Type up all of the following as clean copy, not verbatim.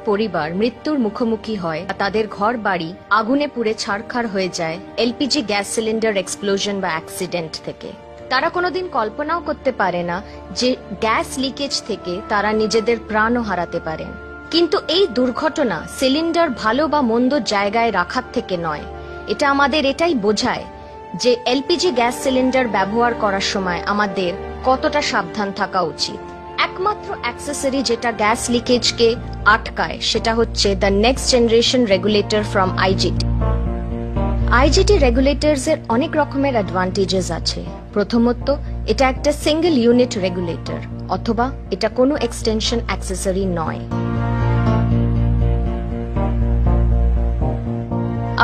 পরিবার মৃত্যুর মুখোমুখি হয়, তাদের ঘর বাড়ি আগুনে পুড়ে ছারখার হয়ে যায় এলপিজি গ্যাস সিলিন্ডার এক্সপ্লোশন বা অ্যাক্সিডেন্ট থেকে। তারা কোনোদিন কল্পনাও করতে পারে না যে গ্যাস লিকেজ থেকে তারা নিজেদের প্রাণও হারাতে পারেন। কিন্তু এই দুর্ঘটনা সিলিন্ডার ভালো বা মন্দ জায়গায় রাখার থেকে নয়, এটা আমাদের এটাই বোঝায় যে এলপিজি গ্যাস সিলিন্ডার ব্যবহার করার সময় আমাদের কতটা সাবধান থাকা উচিত। একমাত্র অ্যাক্সেসরি যেটা গ্যাস লিকেজকে আটকায় সেটা হচ্ছে the next generation regulator from IGT. IGT regulators এর অনেক রকমের অ্যাডভান্টেজেস আছে। প্রথমত, এটা একটা সিঙ্গেল ইউনিট রেগুলেটর, অথবা এটা কোনো এক্সটেনশন অ্যাক্সেসরি নয়।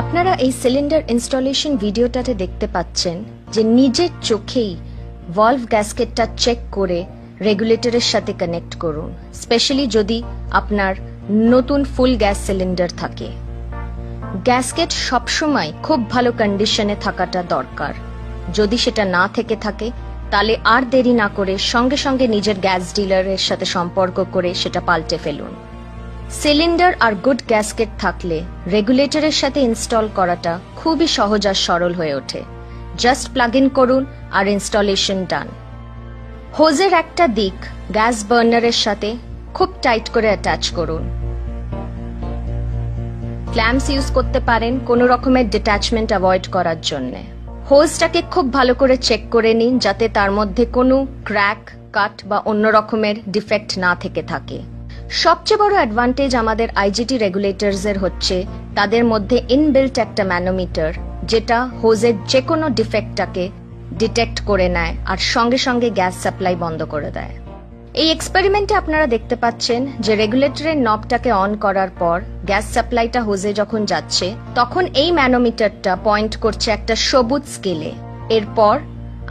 আপনারা এই সিলিন্ডার ইনস্টলেশন ভিডিওটাতে দেখতে পাচ্ছেন যে নিজের চোখেই ভলভ গ্যাসকেটটা চেক করে রেগুলেটরের সাথে কানেক্ট করুন, স্পেশালি যদি আপনার নতুন ফুল গ্যাস সিলিন্ডার থাকে। গ্যাসকেট সবসময় খুব ভালো কন্ডিশনে থাকাটা দরকার। যদি সেটা না থেকে থাকে তাহলে আর দেরি না করে সঙ্গে সঙ্গে নিজের গ্যাস ডিলারের সাথে সম্পর্ক করে সেটা পাল্টে ফেলুন। সিলিন্ডার আর গুড গ্যাসকেট থাকলে রেগুলেটরের সাথে ইনস্টল করাটা খুবই সহজ আর সরল হয়ে ওঠে। জাস্ট প্লাগ ইন করুন আর ইনস্টলেশন ডান। হোজের একটা দিক গ্যাস বার্নারের সাথে খুব টাইট করে অ্যাটাচ করুন। ক্ল্যাম্পস ইউজ করতে পারেন কোনো রকমের ডিট্যাচমেন্ট অ্যাভয়েড করার জন্য। হোজটাকে খুব ভালো করে চেক করে নিন যাতে তার মধ্যে কোনো ক্র্যাক, কাট বা অন্য রকমের ডিফেক্ট না থেকে থাকে। সবচেয়ে বড় অ্যাডভান্টেজ আমাদের আইজিটি রেগুলেটরস এর হচ্ছে তাদের মধ্যে ইনবিল্ট একটা ম্যানোমিটার, যেটা হোজের যে কোনো ডিফেক্টটাকে ডিটেক্ট করে নেয় আর সঙ্গে সঙ্গে গ্যাস সাপ্লাই বন্ধ করে দেয়। এই এক্সপেরিমেন্টে আপনারা দেখতে পাচ্ছেন যে রেগুলেটরের নবটাকে অন করার পর গ্যাস সাপ্লাইটা হোজে যখন যাচ্ছে তখন এই ম্যানোমিটারটা পয়েন্ট করছে একটা সবুজ স্কেলে। এরপর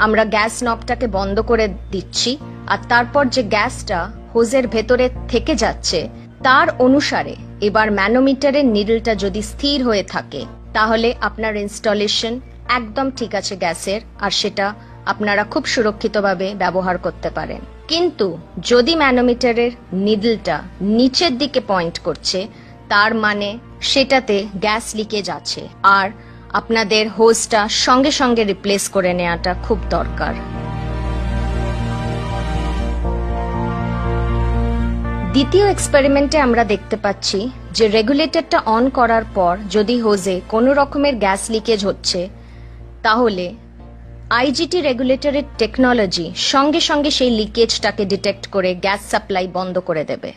আমরা গ্যাস নবটাকে বন্ধ করে দিচ্ছি আর তারপর যে গ্যাসটা হোজের ভেতরে থেকে যাচ্ছে তার অনুসারে এবার ম্যানোমিটারের নিডলটা যদি স্থির হয়ে থাকে তাহলে আপনার ইনস্টলেশন একদম ঠিক আছে গ্যাসের, আর সেটা আপনারা খুব সুরক্ষিতভাবে ব্যবহার করতে পারেন। কিন্তু যদি ম্যানোমিটারের নিডলটা নিচের দিকে পয়েন্ট করছে তার মানে সেটাতে গ্যাস লিকেজ আছে আর আপনাদের হোজটা সঙ্গে সঙ্গে রিপ্লেস করে নেওয়াটা খুব দরকার। দ্বিতীয় এক্সপেরিমেন্টে আমরা দেখতে পাচ্ছি যে রেগুলেটরটা অন করার পর যদি হোজে কোনো রকমের গ্যাস লিকেজ হচ্ছে তাহলে আইজিটি রেগুলেটরের টেকনোলজি সঙ্গে সঙ্গে সেই লিকেজটাকে ডিটেক্ট করে গ্যাস সাপ্লাই বন্ধ করে দেবে।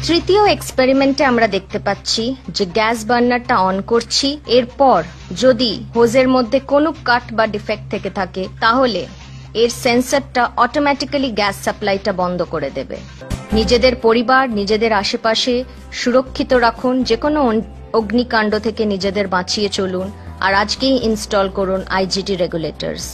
তৃতীয় এক্সপেরিমেন্টে আমরা দেখতে পাচ্ছি যে গ্যাস বার্নারটা অন করছি, এরপর যদি হোজের মধ্যে কোনো কাট বা ডিফেক্ট থেকে থাকে তাহলে এর সেন্সরটা অটোমেটিক্যালি গ্যাস সাপ্লাইটা বন্ধ করে দেবে। নিজেদের পরিবার, নিজেদের আশেপাশে সুরক্ষিত রাখুন, যে কোনো অগ্নিকাণ্ড থেকে নিজেদের বাঁচিয়ে চলুন আর আজকেই ইনস্টল করুন আইজিটি রেগুলেটরস।